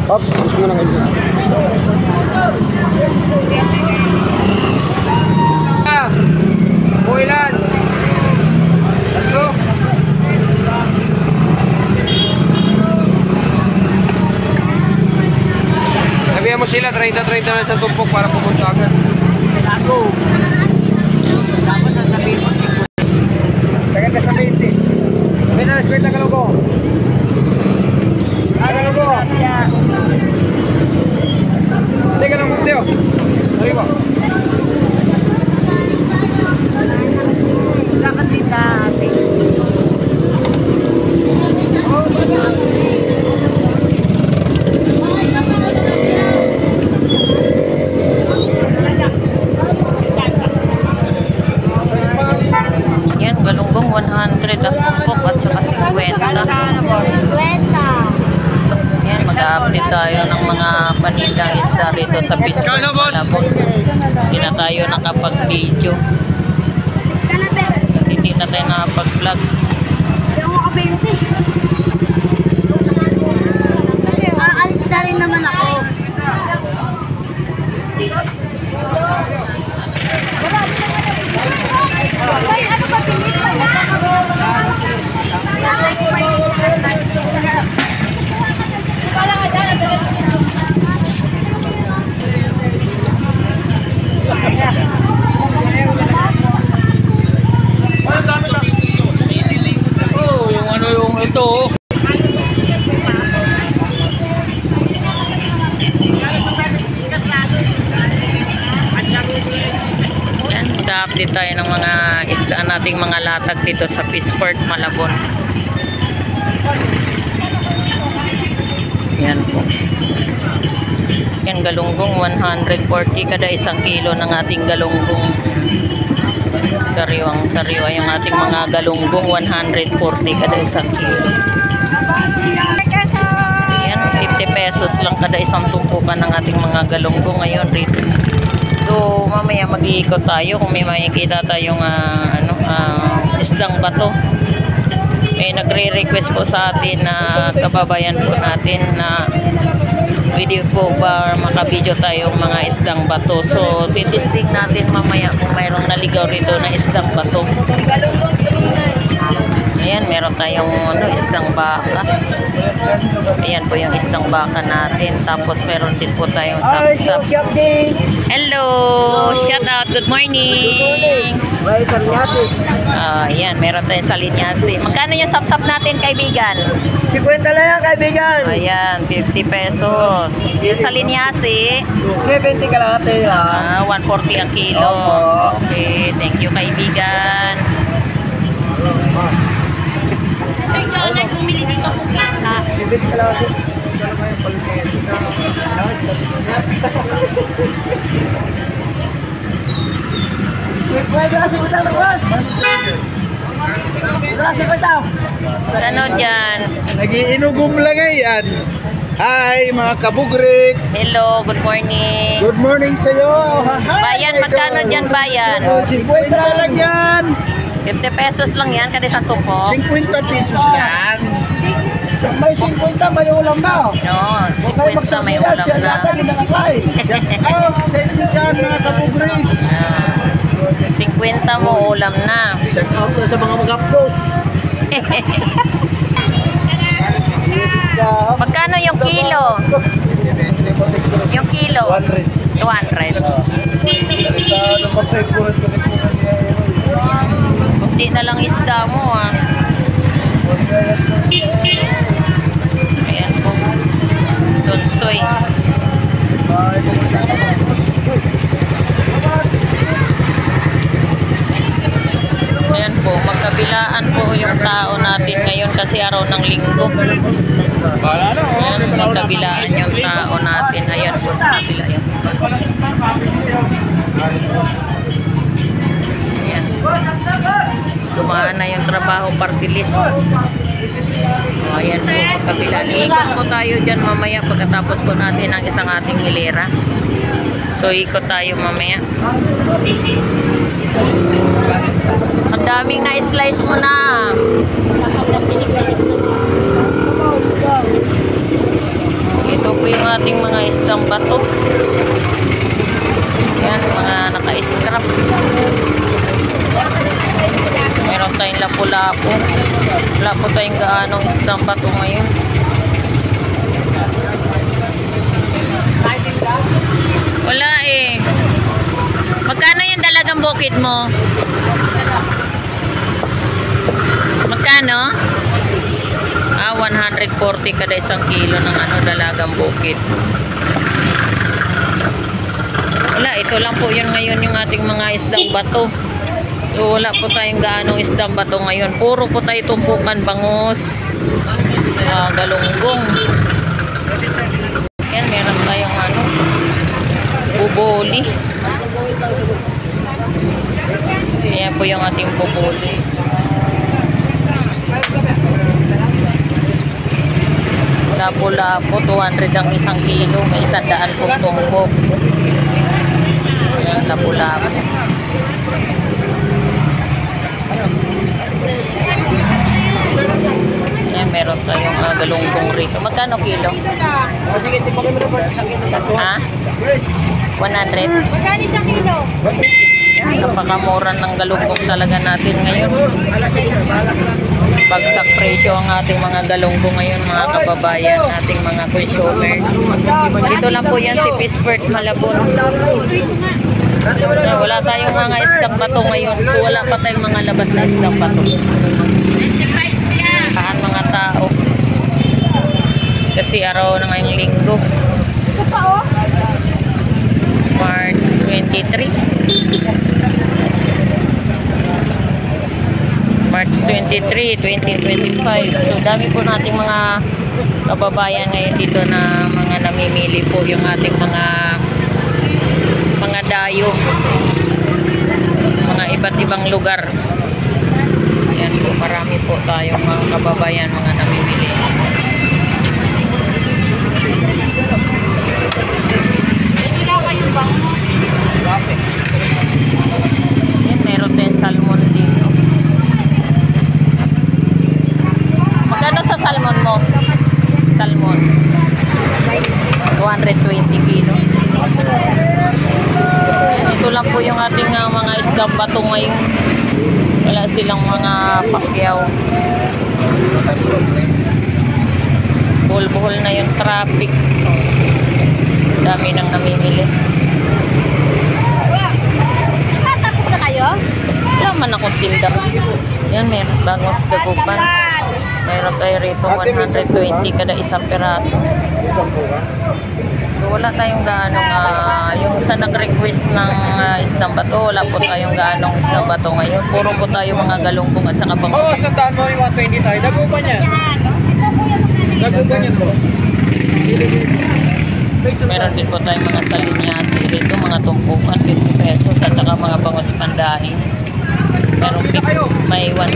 Ops, sus mo na kayo. Builan. Tatlo. Sabihan mo sila, 30-30 na sa tumpok para pumunta agad. Ako. Dapat nasabihin mo. Sagad na sa 20. Sabihin na, square na Galunggo. Galunggo. Hindi, Galunggo, Teo. Sabi mo. Dapat kita ate. Yan, Galunggong 100 at tumpok at saka 50. Yan, mag-update tayo ng mga panindang isda rito sa Pispan, Malabon. Hindi na tayo nakapag-video. Hindi na tayo nakapag-vlog. Aalis na rin naman ako. Ay, ano ba pinit pa na? Oh, yung ano yung ito. Yan, mag-update tayo ng mga isda nating mga latag dito sa Pispan, Malabon. Yan po. Yan, galunggong 140 kada isang kilo ng ating galunggong. Sariwang-sariwa yung ating mga galunggong 140 kada isang kilo. Yan, 50 pesos lang kada isang tumpukan ng ating mga galunggong ngayon rito. So, mamaya mag-iikot tayo kung may makikita tayong isdang bato. May nagre-request po sa atin na kababayan po natin na pwede po ba makabidyo tayong mga isdang bato. So, titisting natin mamaya kung mayroong naligaw rito na isdang bato. Ayan, meron tayong isdang baka. Ayan po yung isdang baka natin. Tapos meron din po tayong sapsap. Hello! Shout out! Good morning! Ayan, meron tayong salinyasi. Magkano yung sapsap natin, kaibigan? 50 lang yan, kaibigan. Ayan, 50 pesos. Yung salinyasi, 70 kalahati lang. 140 ang kilo. Okay, thank you, kaibigan. Ay, nanay, bumili dito po kita. 70 kalahati. Pwede kasi ko lang labas. Ano dyan? Nagiinugom lang yan. Hi mga kabugrik. Hello, good morning. Good morning sa iyo. Bayan, magkano dyan bayan? 50 lang yan. 50 pesos lang yan, kada isang tumpok. 50 pesos lang. May 50, may ulam na. No, 50 may ulam na. Sa inyo dyan mga kabugrik. 50 mo ulam na. Sa mga mag-upload. Magkano yung kilo? Yung kilo? 200. Kunti na lang isda mo Ayan po. Tunsoy. Ayan po, magkabilaan po yung tao natin ngayon kasi araw ng linggo. Ayan, magkabilaan yung tao natin. Ayan po sa kabila yung ayan. Dumaan na yung trabaho party list. Ayan po, magkabilaan. Ikot po tayo dyan mamaya pagkatapos po natin ang isang ating hilera. So, ikot tayo mamaya. Ang daming na-slice mo na. Ito po yung ating mga isdang bato. Yan, mga naka-scrap. Meron tayong lapu-lapu. Wala po tayong gaanong isdang bato ngayon. Wala eh. Magkano yung dalagang bukid mo? Magkano? 140 kada isang kilo ng dalagang bukid. Wala, ito lang po yun ngayon yung ating mga isdang bato. So wala po tayong gaanong isdang bato ngayon. Puro po tayo tumpukan, bangus, galunggong. Yan, meron tayong buboli. Yan po yung ating buboli. Lapo-lapo, 200 ang isang kilo. May 100 pong tumpok. Ayan, lapo-lapo. Ayan, meron tayong galunggong rito. Magkano kilo? Ha? 100? Magkano isang kilo? Ayan, napakamura ng galunggong talaga natin ngayon. Bagsak presyo ang ating mga galunggong ngayon, mga kababayan, ating mga consumer. Dito lang po yan si Pispert Malabon. Wala tayong mga isdang bato ngayon, so wala pa tayong mga labas na isdang bato. Kaan mga tao. Kasi araw na ngayong linggo. March 23. March 23, 2025. So dami po nating mga kababayan ngayon dito na mga namimili po yung ating mga dayo. Mga iba't ibang lugar. Ayan po, marami po tayong mga kababayan mga namimili. Ayan, meron tayong salmon dito. Magkano sa salmon mo? Salmon 220 kilo. Ito lang po yung ating mga isdang bato ngayon. Wala silang mga pakyaw. Buhol-buhol na yung traffic. Dami nang namimili. Tapos na kayo? Wala man akong tinda. Yan, meron bagong dagupan. Mayroon tayo rito 120 kada isang piraso. So wala tayong gaanong yung sa nag-request ng isdang bato, wala po tayong gaanong isdang bato ngayon. Puro po tayo mga galunggong at saka bangus. Oo, sandaan mo yung 120 tayo. Dagupan niya. Dagupan niya to. Meron din po tayong mga salinyasi rito, mga tumpukan, 50 pesos at saka mga bangus pandain. Meron may 100.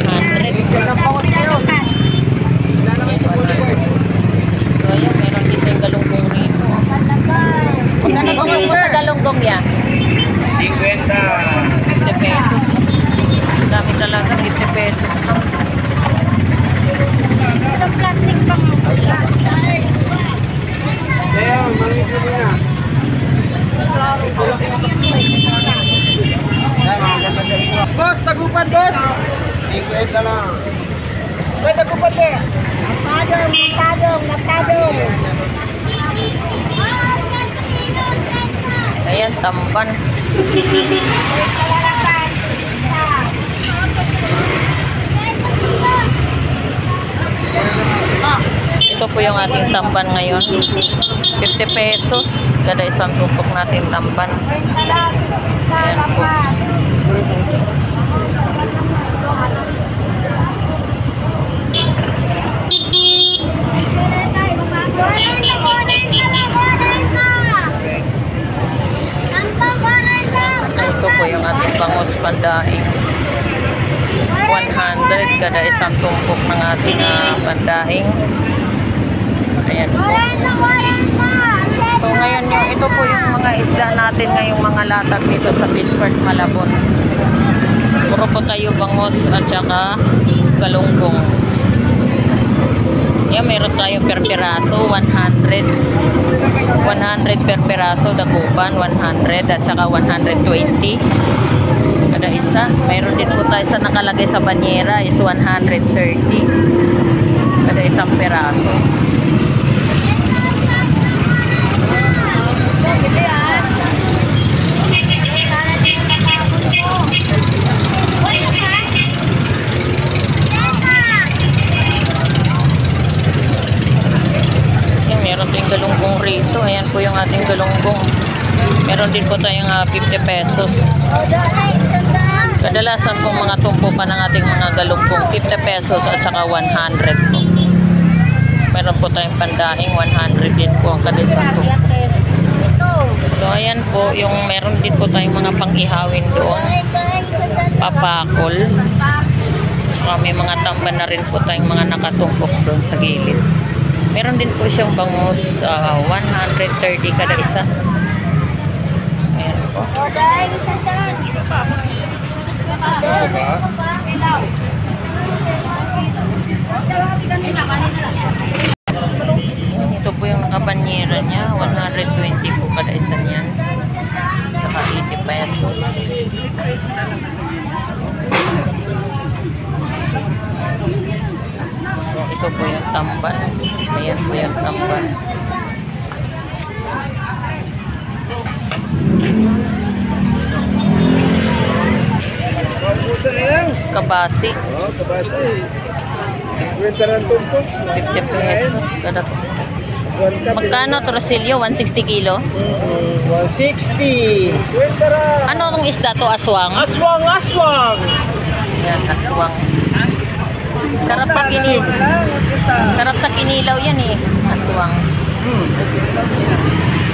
So ayan, meron din tayong galunggong rito. Magkano tumpok mo sa galunggong yan? 50 pesos. Dami talaga, 50 pesos lang. Isang plastic pang Boss, tagupan, boss. 50 lang. May tagupan eh. Matadong. Ayan, tampan. Ito po yung ating tamban ngayon. 50 pesos kada isang tumpok natin tamban. Ayan po. Ito po yung ating bangus pandaing. 100 kada isang tumpok ng ating pandaing. Ayan po. So ngayon ito po yung mga isda natin ngayong mga latag dito sa Pispert Malabon. Puro po tayo bangus at saka galunggong. Yan, meron tayong per piraso 100. 100 per peraso, dagupan, 100 at saka 120 kada isa. Mayroon din po tayo sa nakalagay sa banyera is 130 kada isang peraso. Meron din galunggong rito. Ayan po yung ating galunggong. Meron din po tayong 50 pesos. Kadalasan po mga tumpukan ng ating mga galunggong 50 pesos at saka 100 po. Meron po tayong pandaing 100 din po ang kada isang tumpok. So ayan po, yung meron din po tayong mga pangihawin doon. Papakol. Saka may mga tamban na rin po tayong mga nakatumpok doon sa gilid. Meron din po siyang bangus 130 kada isa. Ayan po. Ito po yung kabanyera niya. 120 po kada isa niyan. Saka 80 pesos. Ito po yung tamban. Ayan po yung tamban. Kabasi. Oh, kabasa eh. 50 ng tumpok. 50 pesos kada tumpok. Magkano Trosilio? 160 kilo? 160. 50 ra. Ano itong isda to? Aswang? Aswang, aswang. Ayan, aswang. Sarap sa Sarap sa kinilaw yan eh. Aswang.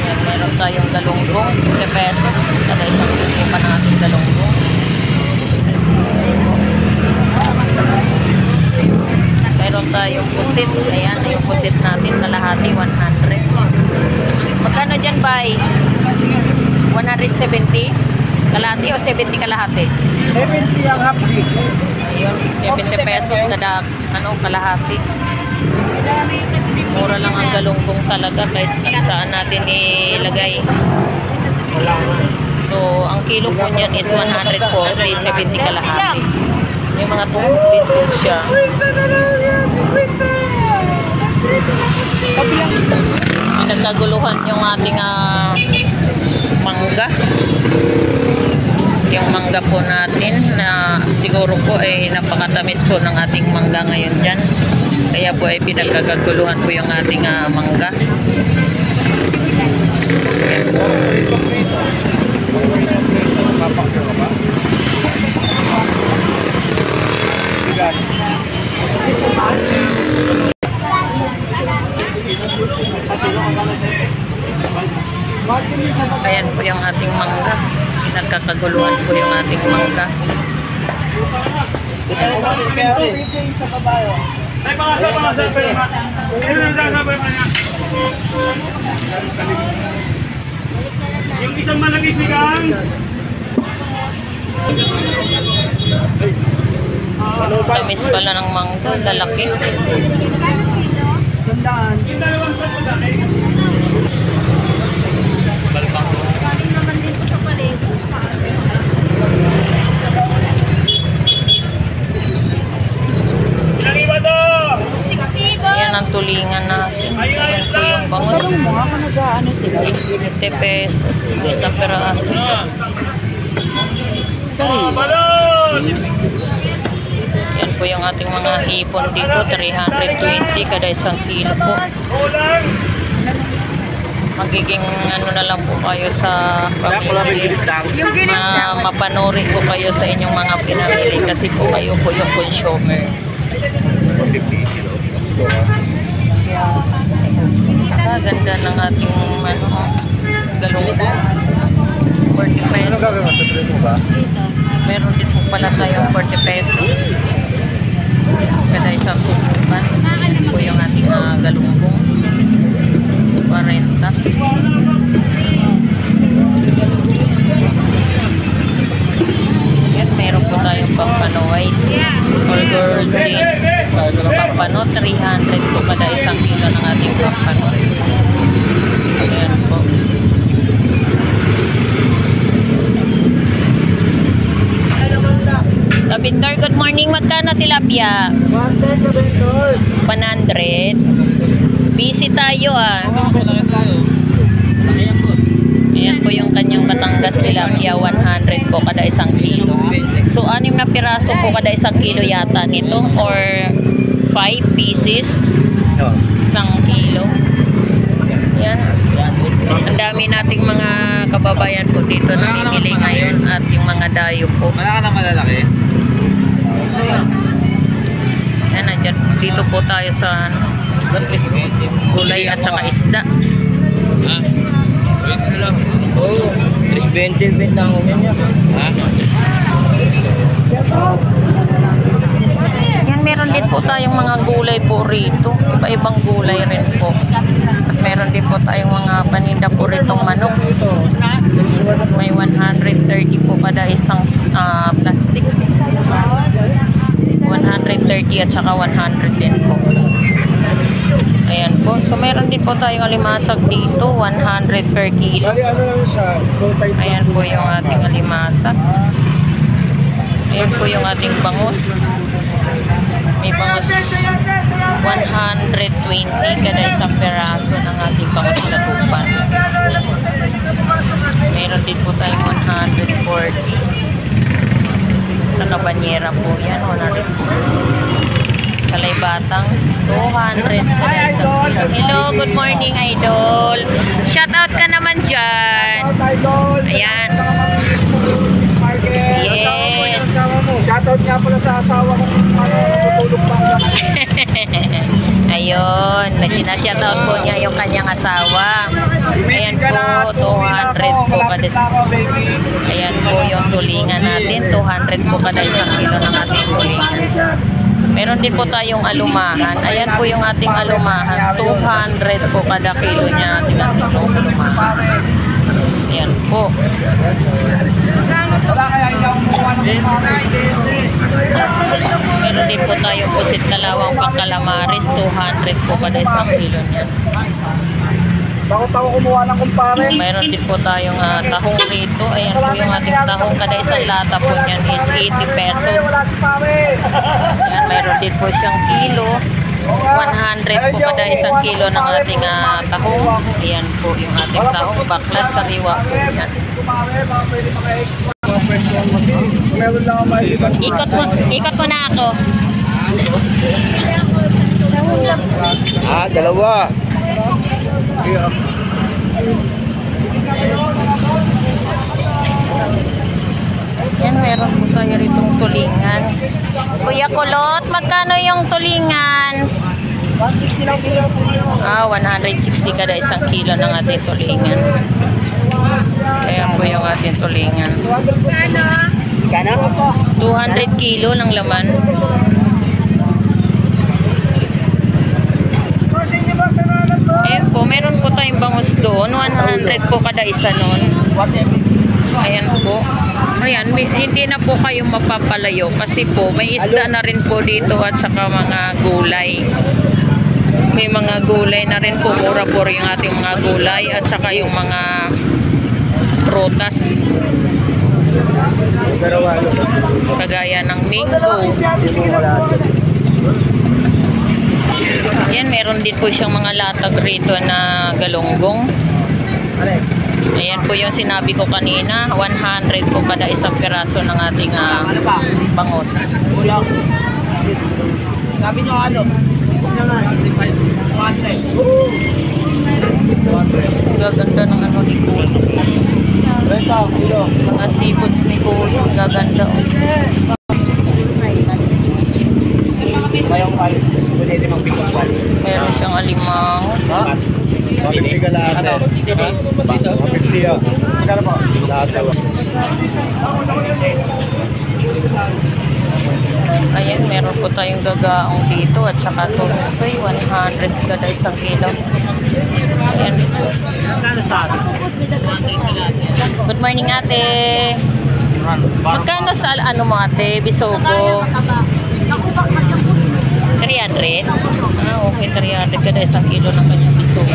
Ayan, meron tayong galunggong. 50 pesos. Kada isang tumpok pa ng ating galunggong. Meron tayong pusit. Ayan, yung pusit natin. Kalahati, 100. Magkano dyan, bay? 170? Kalahati o 70 kalahati? 70 ang hapdi. Ayun, 70 pesos kada kalahati. Mura lang ang galunggong talaga kahit saan natin ilagay. So, ang kilo po niyan is 140, 70 kalahati. May mga tumpok din po siya. Nagkaguluhan yung ating mangga. Yung mangga po natin na siguro po ay napakatamis po ng ating mangga ngayon dyan. Kaya po ay pinagkaguluhan po yung ating mangga. Ayan po. Ayan po yung ating mangga. Nagkakaguluhan po yung ating mangga. Yung isang malagis ni Gang. Tamis pala ng mangga. Lalaki. Sandaan. Yung dalawang pagpagdaki. Ilang iba to? 60 ba? Yan ang tulingan natin. Ayan po yung bangus. Ako nag-ano sila. 50 pesos. Isang peraso. Balon! Yan po yung ating mga hipon dito. 320 kada isang kilo po. Kulang! Magiging ano na lang po kayo sa pamilya. Mapanuri po kayo sa inyong mga pinamili kasi po kayo po yung consumer. Ganda ng ating galunggong. 40 pesos. Meron din po pala tayong 40 pesos. Kada isang tutupan. Yan po yung ating galunggong. 40. Yan, meron po tayong pampano white or golden. Pampano, 300 po kada isang kilo ng ating pampano. Ayan po. Vendor, good morning. Magkano tilapia? 110 ka vendors. 100. Busy tayo ah. Ayan po yung kanyang Batangas tilapia, 100 po kada isang kilo. So, 6 na piraso po kada isang kilo yata nito or 5 pieces isang kilo. Yan. Ang dami nating mga kababayan po dito namimili ngayon at yung mga dayo po. Wala ka na malalaki. Yan, nandiyan. Dito po tayo sa gulay at saka isda. Ha? Wait mo lang. Oo. 320 benta ko niya. Ha? Yan, meron din po tayong mga gulay po rito. Iba-ibang gulay rin po. At meron din po tayong mga paninda po ritong manok. May 130 po kada isang plastic. 130 at saka 100 din po. Ayan po. So, meron din po tayong alimasag dito. 100 per kilo. Bali, ano lang siya? Slow size. Ayan po yung ating alimasag. Ayan po yung ating bangus. May bangus 120 kada isang peraso ng ating bangus na tupan. Meron din po tayong 140. Sa kabanyera po yan, 140. Sa Laybatang, 200 kada isang kilo. Hello, good morning idol. Shout out ka naman dyan. Ayan. Yes. Shoutout nga pala sa asawa ko natutulog pa ang Ayun, sinashoutout po niya yung kanyang asawa. Ayan po, 200 po kada. Ayan po yung tulingan natin, 200 po kada isang kilo ng ating tulingan. Meron din po tayong alumahan. Ayan po yung ating alumahan, 200 po kada kilo niya ating alumahan. Ayan po. Meron din po tayong pusit kalawang pangkalamaris, 200 po kada isang kilo niyan. Bakit ako kumuha ng kumpare? Mayroon din po tayong tahong rito. Ayan po yung ating tahong. Kada isang lata po niyan is 80 pesos. Wala si pare. Ayan, mayroon din po siyang kilo. 100 po kada isang kilo ng ating tahong. Ayan po yung ating tahong. Baklat, sariwa po yan. Meron lang ako maiiban. Ikot mo na ako. Dalawa. Yan, meron po tayo ritong tulingan. Kuya Kulot, magkano yung tulingan? 160 lang kilo. 160 kada isang kilo ng ating tulingan. Kaya po yung ating tulingan. Kano? 200 kilo ng laman. Ayan po, meron po tayong bangus doon. 100 po kada isa nun. Ayan po. Ayan, hindi na po kayo mapapalayo kasi po may isda na rin po dito at saka mga gulay. May mga gulay na rin po. Mura po rin yung ating mga gulay at saka yung mga prutas. Kagaya ng mango. Yan, meron din po siyang mga latag rito na galunggong. Ayan po yung sinabi ko kanina, 100 po kada isang piraso ng ating bangus. Sabi nyo ano? Gaganda ng ano ni Kuya. Mga seafoods ni Kuya, gaganda. Meron siyang alimang. Mapipili ka lahat eh. Mapipili ah. Magkano po? Lahat daw. Ayan, meron po tayong gagaong dito at saka tunsoy, 100 kada isang kilo. Ayan. Good morning ate. Magkano sa ano mo ate? Bisogo? 300? Okay, 300 kada isang kilo ng kanyang bisogo.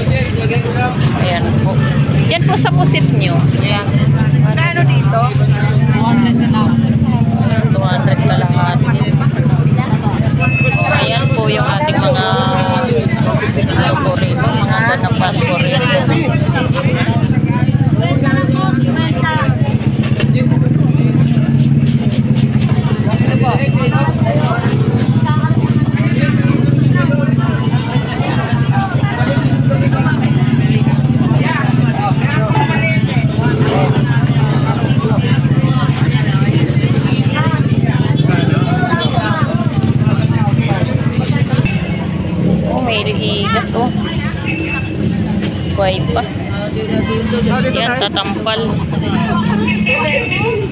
Ayan po. Yan po sa pusit nyo. Ayan. Kano dito? 200 kalahati. May liigat oh. Buhay pa. Yan, tatampal.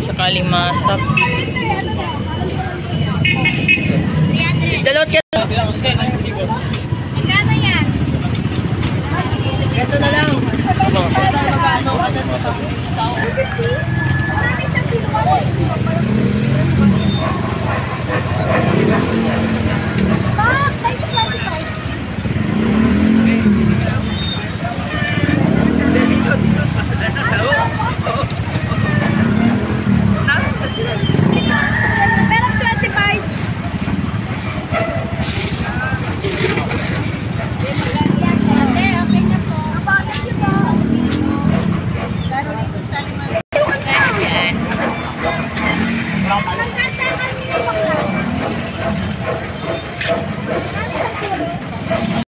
Sa kalimasag. Dalawat ka.